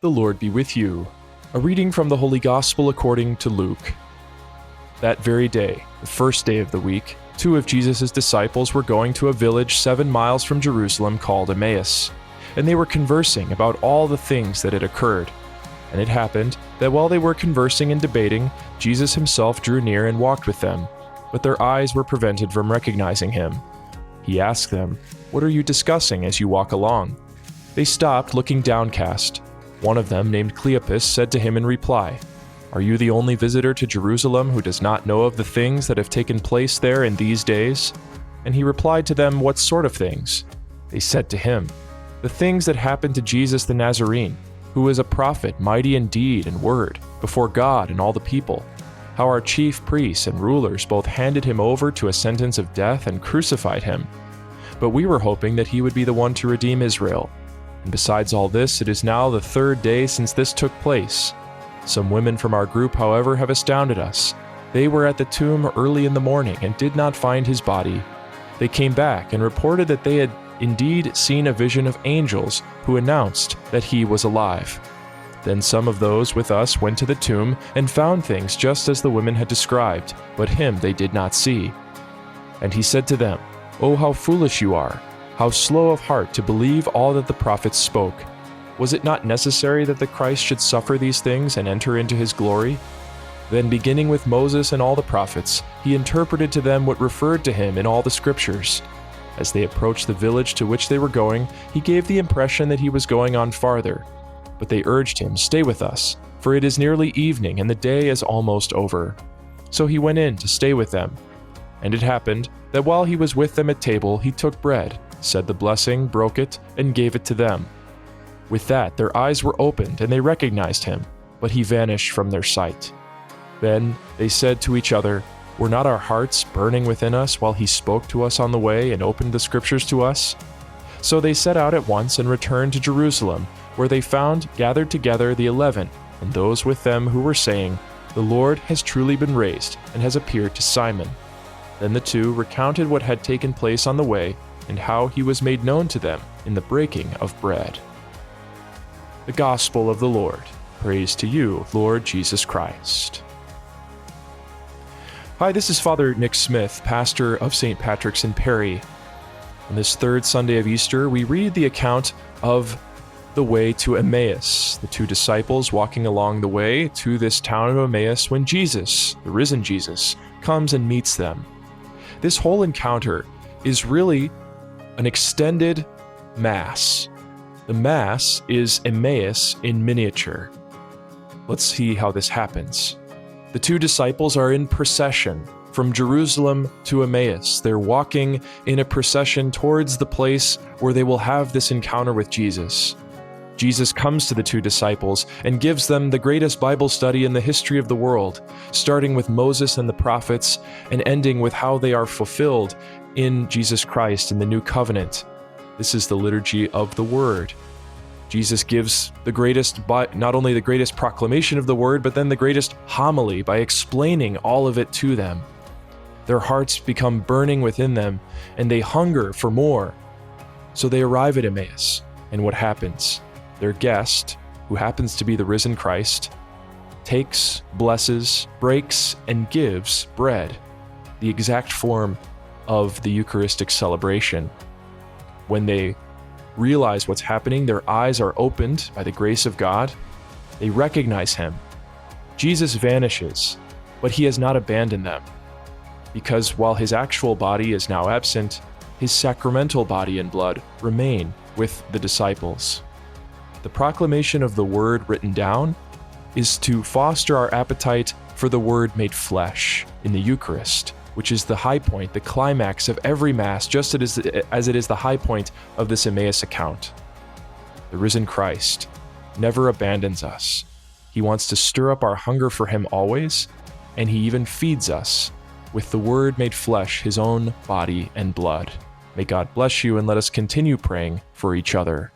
The Lord be with you. A reading from the Holy Gospel according to Luke. That very day, the first day of the week, 2 of Jesus' disciples were going to a village 7 miles from Jerusalem called Emmaus, and they were conversing about all the things that had occurred. And it happened that while they were conversing and debating, Jesus himself drew near and walked with them, but their eyes were prevented from recognizing him. He asked them, "What are you discussing as you walk along?" They stopped, looking downcast. One of them, named Cleopas, said to him in reply, "Are you the only visitor to Jerusalem who does not know of the things that have taken place there in these days?" And he replied to them, "What sort of things?" They said to him, "The things that happened to Jesus the Nazarene, who was a prophet, mighty in deed and word, before God and all the people. How our chief priests and rulers both handed him over to a sentence of death and crucified him. But we were hoping that he would be the one to redeem Israel. And besides all this, it is now the 3rd day since this took place. Some women from our group, however, have astounded us. They were at the tomb early in the morning and did not find his body. They came back and reported that they had indeed seen a vision of angels who announced that he was alive. Then some of those with us went to the tomb and found things just as the women had described, but him they did not see." And he said to them, "Oh, how foolish you are! How slow of heart to believe all that the prophets spoke. Was it not necessary that the Christ should suffer these things and enter into his glory?" Then, beginning with Moses and all the prophets, he interpreted to them what referred to him in all the scriptures. As they approached the village to which they were going, he gave the impression that he was going on farther. But they urged him, "Stay with us, for it is nearly evening and the day is almost over." So he went in to stay with them. And it happened that while he was with them at table, he took bread, said the blessing, broke it, and gave it to them. With that, their eyes were opened, and they recognized him, but he vanished from their sight. Then they said to each other, "Were not our hearts burning within us while he spoke to us on the way and opened the scriptures to us?" So they set out at once and returned to Jerusalem, where they found gathered together the 11, and those with them who were saying, "The Lord has truly been raised and has appeared to Simon." Then the 2 recounted what had taken place on the way, and how he was made known to them in the breaking of bread. The Gospel of the Lord. Praise to you, Lord Jesus Christ. Hi, this is Father Nick Smith, pastor of St. Patrick's in Perry. On this 3rd Sunday of Easter, we read the account of the way to Emmaus, the 2 disciples walking along the way to this town of Emmaus when Jesus, the risen Jesus, comes and meets them. This whole encounter is really an extended Mass. The Mass is Emmaus in miniature. Let's see how this happens. The 2 disciples are in procession from Jerusalem to Emmaus. They're walking in a procession towards the place where they will have this encounter with Jesus. Jesus comes to the 2 disciples and gives them the greatest Bible study in the history of the world, starting with Moses and the prophets and ending with how they are fulfilled in Jesus Christ in the New Covenant. This is the liturgy of the Word. Jesus gives the greatest, not only the greatest proclamation of the Word, but then the greatest homily by explaining all of it to them. Their hearts become burning within them, and they hunger for more. So they arrive at Emmaus, and what happens? Their guest, who happens to be the risen Christ, takes, blesses, breaks, and gives bread, the exact form of the Eucharistic celebration. When they realize what's happening, their eyes are opened by the grace of God. They recognize him. Jesus vanishes, but he has not abandoned them, because while his actual body is now absent, his sacramental body and blood remain with the disciples. The proclamation of the Word written down is to foster our appetite for the Word made flesh in the Eucharist, which is the high point, the climax of every Mass, just as it is the high point of this Emmaus account. The risen Christ never abandons us. He wants to stir up our hunger for him always, and he even feeds us with the Word made flesh, his own body and blood. May God bless you, and let us continue praying for each other.